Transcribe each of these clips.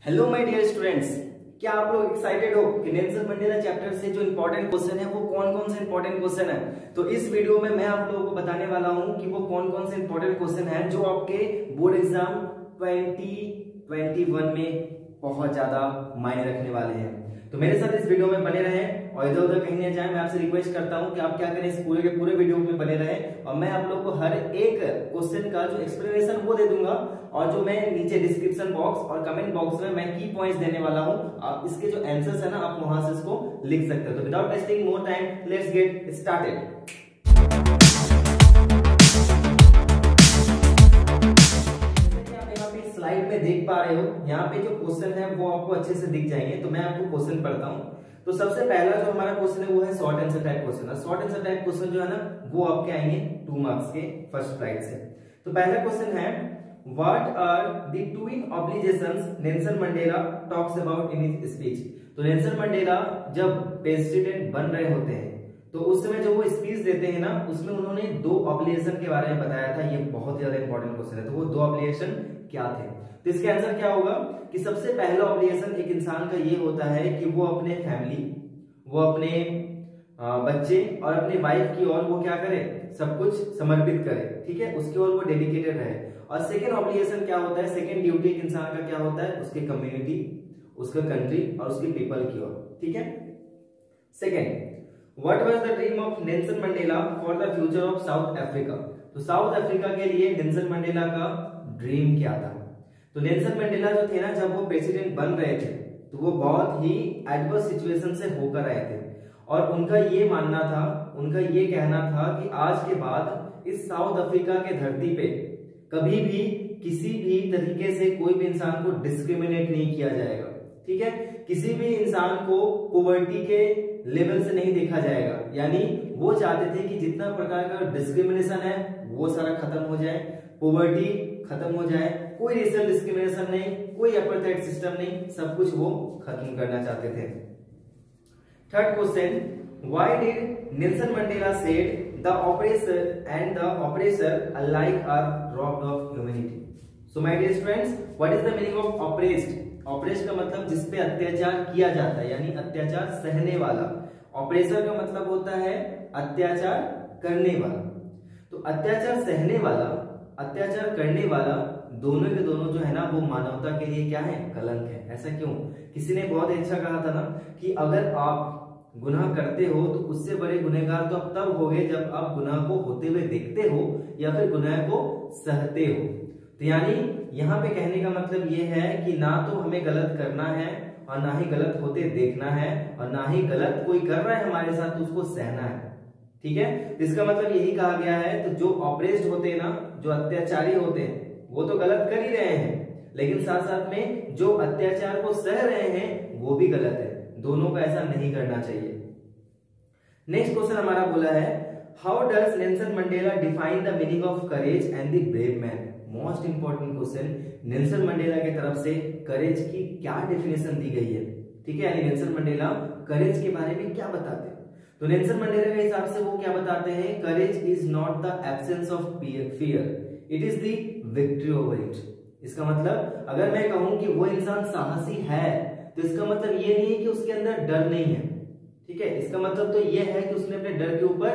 Hello my dear students, क्या आप लोग एक्साइटेड हो कि नेल्सन मंडेला चैप्टर से जो इंपॉर्टेंट क्वेश्चन है वो कौन कौन से इंपॉर्टेंट क्वेश्चन है। तो इस वीडियो में मैं आप लोगों को बताने वाला हूं कि वो कौन कौन से इंपॉर्टेंट क्वेश्चन है जो आपके बोर्ड एग्जाम 2021 में बहुत ज्यादा मायने रखने वाले हैं। तो मेरे साथ इस वीडियो में बने रहें और इधर उधर कहीं नहीं जाए। मैं आपसे रिक्वेस्ट करता हूं कि आप क्या करें, इस पूरे के पूरे वीडियो में बने रहें और मैं आप लोग को हर एक क्वेश्चन का जो एक्सप्लेनेशन वो दे दूंगा और जो मैं नीचे डिस्क्रिप्शन बॉक्स और कमेंट बॉक्स में मैं की पॉइंट्स देने वाला हूं। आप इसके जो आंसर्स है ना, आप वहां से इसको लिख सकते हो। तो without wasting more time, let's get started. Slide में देख पा रहे हो, यहाँ पे जो क्वेश्चन है वो आपको अच्छे से दिख जाएंगे। तो मैं आपको क्वेश्चन पढ़ता हूँ। तो सबसे पहला जो हमारा क्वेश्चन है वो है short answer type question. Short answer type question जो है ना वो आपके आएंगे 2 मार्क्स के फर्स्ट स्लाइड से। तो पहला क्वेश्चन है, what are the twin obligations Nelson Mandela talks about in his speech. तो नेल्सन मंडेला जब प्रेसिडेंट बन रहे होते हैं तो उस समय जब वो स्पीच देते हैं ना, उसमें उन्होंने 2 ऑब्लिगेशन के बारे में बताया था। ये बहुत ज्यादा इंपॉर्टेंट क्वेश्चन है। तो वो 2 ऑब्लिगेशन क्या थे? तो इसके आंसर क्या होगा कि सबसे पहला ऑब्लिगेशन एक इंसान का ये होता है कि वो अपने फैमिली, वो अपने बच्चे और अपने वाइफ की ओर वो क्या करे, सब कुछ समर्पित करे। ठीक है, उसकी ओर वो डेडिकेटेड रहे। और सेकेंड ऑब्लिगेशन क्या होता है, सेकेंड ड्यूटी एक इंसान का क्या होता है, उसके कम्युनिटी, उसका कंट्री और उसके पीपल की ओर। ठीक है। Second, what was the dream of Nelson Mandela for the future of South Africa. तो साउथ अफ्रीका के लिए नेल्सन मंडेला का ड्रीम क्या था? तो नेल्सन मंडेला जो थे ना, जब वो प्रेसिडेंट बन रहे थे तो वो बहुत ही एडवर्स सिचुएशन से होकर आए थे और उनका ये मानना था, उनका ये कहना था कि आज के बाद इस साउथ अफ्रीका के धरती पे कभी भी किसी भी तरीके से कोई भी इंसान को डिस्क्रिमिनेट नहीं किया जाएगा। ठीक है, किसी भी इंसान को पॉवर्टी के लेवल से नहीं देखा जाएगा। यानी वो चाहते थे कि जितना प्रकार का डिस्क्रिमिनेशन है वो सारा खत्म हो जाए, पॉवर्टी खत्म हो जाए, कोई रेशियल डिस्क्रिमिनेशन नहीं, कोई अपार्थाइड सिस्टम नहीं, सब कुछ वो खत्म करना चाहते थे। Third question, why did Nelson Mandela said the oppressor and the oppressor alike are robbed of humanity. So my dear students, what is the meaning of oppressed? Oppressed का मतलब जिसपे अत्याचार किया जाता है, यानी अत्याचार सहने वाला। ऑपरेसर का मतलब होता है अत्याचार करने वाला। तो अत्याचार सहने वाला, अत्याचार करने वाला, दोनों के दोनों जो है ना वो मानवता के लिए क्या है, कलंक है। ऐसा क्यों? किसी ने बहुत अच्छा कहा था ना कि अगर आप गुनाह करते हो तो उससे बड़े गुनहगार तो अब तब होगे जब आप गुनाह को होते हुए देखते हो या फिर गुनाह को सहते हो। तो यानी यहाँ पे कहने का मतलब ये है कि ना तो हमें गलत करना है और ना ही गलत होते देखना है और ना ही गलत कोई कर रहा है हमारे साथ तो उसको सहना है। ठीक है, इसका मतलब यही कहा गया है। तो जो ऑपरेस्ड होते हैं ना, जो अत्याचारी होते हैं, वो तो गलत कर ही रहे हैं, लेकिन साथ साथ में जो अत्याचार को सह रहे हैं वो भी गलत है। दोनों को ऐसा नहीं करना चाहिए। नेक्स्ट क्वेश्चन हमारा बोला है, how does Nelson Mandela define the meaning of courage and the brave man. Most important question, Nelson Mandela की तरफ से करेज की क्या डेफिनेशन दी गई है। ठीक है, यानी नेल्सन मंडेला करेज के बारे में क्या बताते हैं। तो नेल्सन मंडेला के हिसाब से वो क्या बताते हैं, courage is not the absence of fear, it is the victory over it. इसका मतलब अगर मैं कहूं कि वो इंसान साहसी है तो इसका मतलब ये नहीं है कि उसके अंदर डर नहीं है। ठीक है, इसका मतलब तो ये है कि उसने अपने डर के ऊपर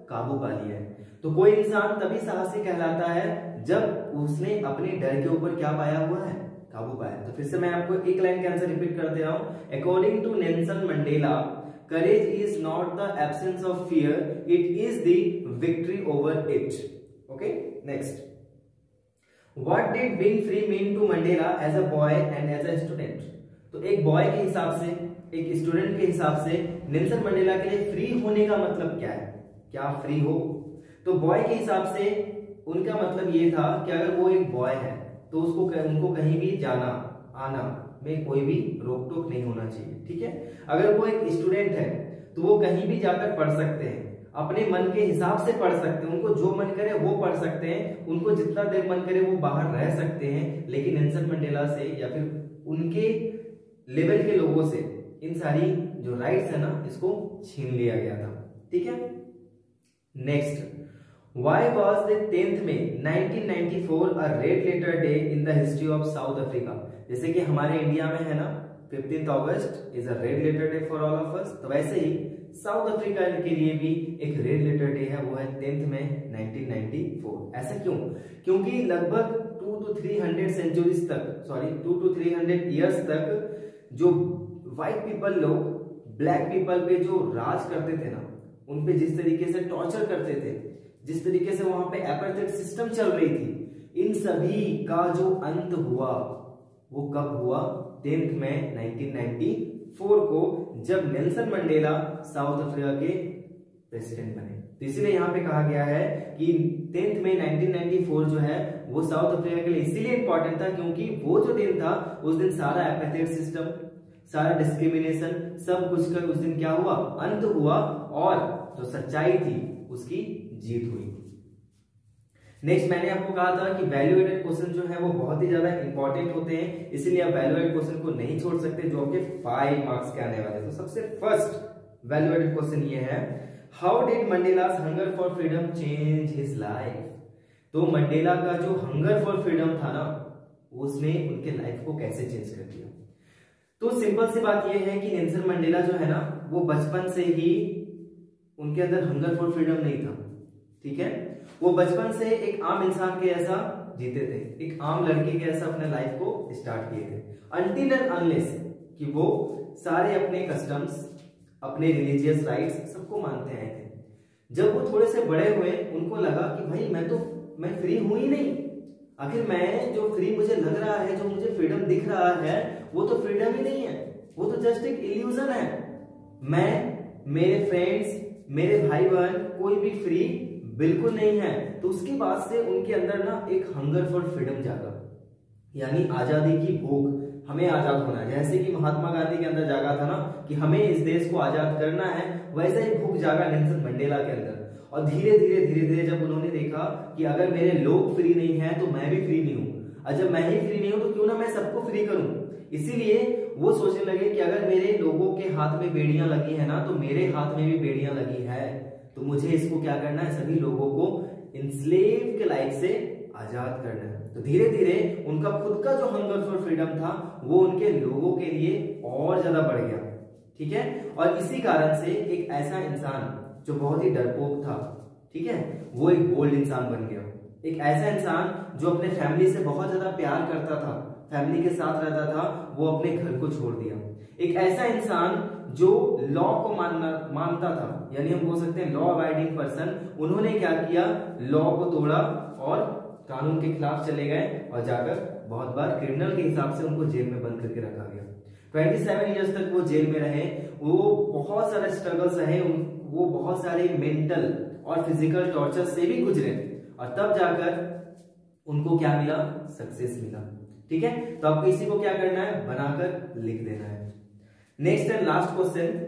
काबू पा लिया है। तो कोई इंसान तभी साहसी कहलाता है जब उसने अपने डर के ऊपर क्या पाया हुआ है, काबू पाया। तो फिर से मैं आपको एक लाइन के आंसर रिपीट कर दे रहा हूं। According to Nelson Mandela, courage is not the absence of fear, it is the victory over it. Okay, next, what did being free mean to Mandela as a boy and as a student? तो एक boy के हिसाब से, एक student के हिसाब से Nelson Mandela के लिए फ्री होने का मतलब क्या है, क्या फ्री हो। तो बॉय के हिसाब से उनका मतलब ये था कि अगर वो एक बॉय है तो उनको कहीं भी जाना आना में कोई भी रोक टोक नहीं होना चाहिए। ठीक है, अगर वो एक स्टूडेंट है तो वो कहीं भी जाकर पढ़ सकते हैं, अपने मन के हिसाब से पढ़ सकते हैं, उनको जो मन करे वो पढ़ सकते हैं, उनको जितना देर मन करे वो बाहर रह सकते हैं। लेकिन नेल्सन मंडेला से या फिर उनके लेवल के लोगों से इन सारी जो राइट्स है ना इसको छीन लिया गया था। ठीक है, next, why was the 10th May 1994 a red letter day in the history of South Africa. जैसे कि हमारे इंडिया में है ना 15th August is a red letter day for all of us, तो वैसे ही साउथ अफ्रीका के लिए भी एक रेड लेटर डे है, वो है 10th May 1994। ऐसा क्यों? क्योंकि लगभग 2 to 300 सेंचुरीज तक, सॉरी 2 to 300 ईयर्स तक जो व्हाइट पीपल लोग ब्लैक पीपल पे जो राज करते थे ना, उन पे जिस तरीके से टॉर्चर करते थे, जिस तरीके से वहां पे एपार्थाइड सिस्टम चल रही थी, इन सभी का जो अंत हुआ वो कब हुआ? 10th May 1994 को, जब नेल्सन मंडेला साउथ अफ्रीका के प्रेसिडेंट बने। तो इसीलिए यहाँ पे कहा गया है कि 10th May 1994 जो है वो साउथ अफ्रीका के लिए इसीलिए इंपॉर्टेंट था क्योंकि वो जो दिन था उस दिन सारा एपार्थाइड सिस्टम, सारा डिस्क्रिमिनेशन, सब कुछ का उस दिन क्या हुआ? अंत हुआ, और जो सच्चाई थी उसकी जीत हुई। नेक्स्ट मैंने आपको कहा था कि वैल्यू एडेड क्वेश्चन जो है वो बहुत ही ज्यादा इंपॉर्टेंट होते हैं, इसीलिए आप वैल्यू एडेड क्वेश्चन को नहीं छोड़ सकते जो आपके 5 मार्क्स के आने वाले। तो सबसे फर्स्ट वैल्यू एडेड क्वेश्चन ये है, how did Mandela's hunger for freedom change his life? तो मंडेला का जो हंगर फॉर फ्रीडम था ना, उसने उनके लाइफ को कैसे चेंज कर दिया? तो सिंपल सी बात यह है कि नेल्सन मंडेला जो है ना, वो बचपन से ही उनके अंदर हंगर फॉर फ्रीडम नहीं था, ठीक है। वो बचपन से एक आम इंसान के ऐसा जीते थे, एक आम लड़के के ऐसा अपने लाइफ को स्टार्ट किए थे, अनटिल एंड अनलेस कि वो सारे अपने कस्टम्स, अपने रिलीजियस राइट्स सबको मानते आए थे। जब वो थोड़े से बड़े हुए, उनको लगा कि भाई मैं फ्री हूं ही नहीं, आखिर मैं जो फ्री मुझे लग रहा है, जो मुझे फ्रीडम दिख रहा है, वो तो फ्रीडम ही नहीं है, वो तो जस्ट एक इल्यूजन है। मैं, मेरे फ्रेंड्स, मेरे भाई बहन, कोई भी फ्री बिल्कुल नहीं है। तो उसके बाद से उनके अंदर ना एक हंगर फॉर फ्रीडम जागा, यानी आजादी की भूख, हमें आजाद होना है। जैसे कि महात्मा गांधी के अंदर जागा था ना कि हमें इस देश को आजाद करना है, वैसा ही भूख जागा नेल्सन मंडेला के अंदर। और धीरे धीरे जब उन्होंने देखा कि अगर मेरे लोग फ्री नहीं है तो मैं भी फ्री नहीं हूं, और जब मैं ही फ्री नहीं हूं तो क्यों ना मैं सबको फ्री करूं। इसीलिए वो सोचने लगे कि अगर मेरे लोगों के हाथ में बेड़ियां लगी है ना, तो मेरे हाथ में भी बेड़ियां लगी है, तो मुझे इसको क्या करना है? सभी लोगों को इंस्लेव के लाइफ से आजाद करना है। तो धीरे धीरे उनका खुद का जो हंगर फॉर फ्रीडम था वो उनके लोगों के लिए और ज्यादा बढ़ गया, ठीक है। और इसी कारण से एक ऐसा इंसान जो बहुत ही डरपोक था, ठीक है, वो एक बोल्ड इंसान बन गया। एक ऐसा इंसान जो अपने फैमिली से बहुत ज्यादा प्यार करता था, फैमिली के साथ रहता था, वो अपने घर को छोड़ दिया। एक ऐसा इंसान जो लॉ को मानता था, यानी हम बोल सकते हैं लॉ अबाइडिंग पर्सन, उन्होंने क्या किया? लॉ को तोड़ा और कानून के खिलाफ चले गए, और जाकर बहुत बार क्रिमिनल के हिसाब से उनको जेल में बंद करके रखा गया। 27 ईयर्स तक वो जेल में रहे। वो बहुत सारे स्ट्रगल्स रहे, वो बहुत सारे मेंटल और फिजिकल टॉर्चर से भी गुजरे, और तब जाकर उनको क्या मिला? सक्सेस मिला, ठीक है। तो आपको इसी को क्या करना है? बनाकर लिख देना है। Next and last question,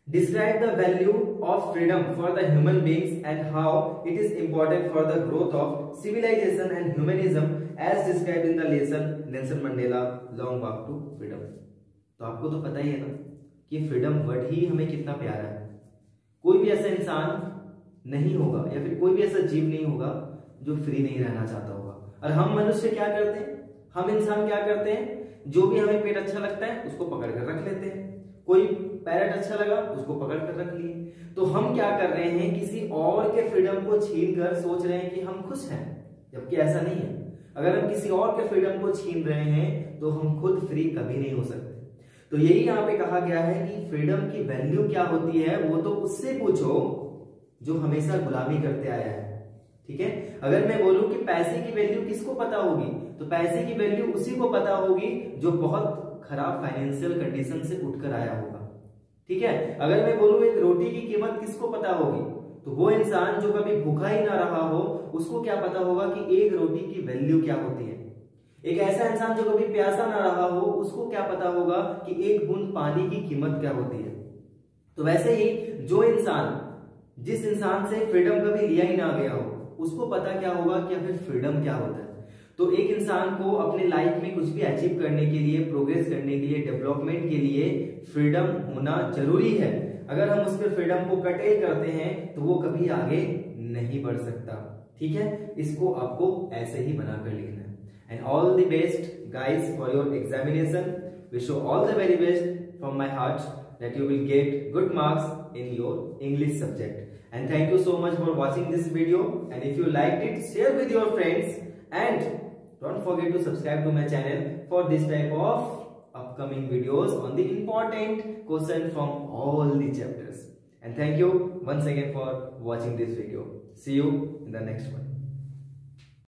describe the value of freedom for the human beings and how it is important for the growth of civilisation and humanism as described in the lesson Nelson Mandela long walk to freedom. तो आपको तो पता ही है ना कि freedom word ही हमें कितना प्यारा है। कोई भी ऐसा इंसान नहीं होगा, या फिर कोई भी ऐसा जीव नहीं होगा जो फ्री नहीं रहना चाहता होगा। और हम मनुष्य क्या करते हैं? हम इंसान क्या करते हैं? जो भी हमें पेट अच्छा लगता है उसको पकड़ कर रख लेते हैं। कोई पैरट अच्छा लगा, उसको पकड़ कर रख लिए। तो हम क्या कर रहे हैं? किसी और के फ्रीडम को छीन कर सोच रहे हैं कि हम खुश हैं, जबकि ऐसा नहीं है। अगर हम किसी और के फ्रीडम को छीन रहे हैं तो हम खुद फ्री कभी नहीं हो सकते। तो यही यहाँ पे कहा गया है कि फ्रीडम की वैल्यू क्या होती है, वो तो उससे पूछो जो हमेशा गुलामी करते आया है, ठीक है। अगर मैं बोलूं कि पैसे की वैल्यू किसको पता होगी, तो पैसे की वैल्यू उसी को पता होगी जो बहुत खराब फाइनेंशियल कंडीशन से उठकर आया होगा, ठीक है। अगर मैं बोलूं एक रोटी की कीमत किसको पता होगी, तो वो इंसान जो कभी भूखा ही ना रहा हो, उसको क्या पता होगा कि एक रोटी की वैल्यू क्या होती है। एक ऐसा इंसान जो कभी प्यासा ना रहा हो, उसको क्या पता होगा कि एक बूंद पानी की कीमत क्या होती है। तो वैसे ही जो इंसान, जिस इंसान से फ्रीडम कभी लिया ही ना गया हो, उसको पता क्या होगा कि आखिर फ्रीडम क्या होता है। तो एक इंसान को अपने लाइफ में कुछ भी अचीव करने के लिए, प्रोग्रेस करने के लिए, डेवलपमेंट के लिए फ्रीडम होना जरूरी है। अगर हम उस पर फ्रीडम को कटेल करते हैं तो वो कभी आगे नहीं बढ़ सकता। ठीक है, इसको आपको ऐसे ही बनाकर लिखना है। And all the best guys for your examination. Wish you all the very best from my heart that you will get good marks in your English subject. And thank you so much for watching this video, and if you liked it, share with your friends, and don't forget to subscribe to my channel for this type of upcoming videos on the important question from all the chapters. And thank you once again for watching this video. See you in the next one.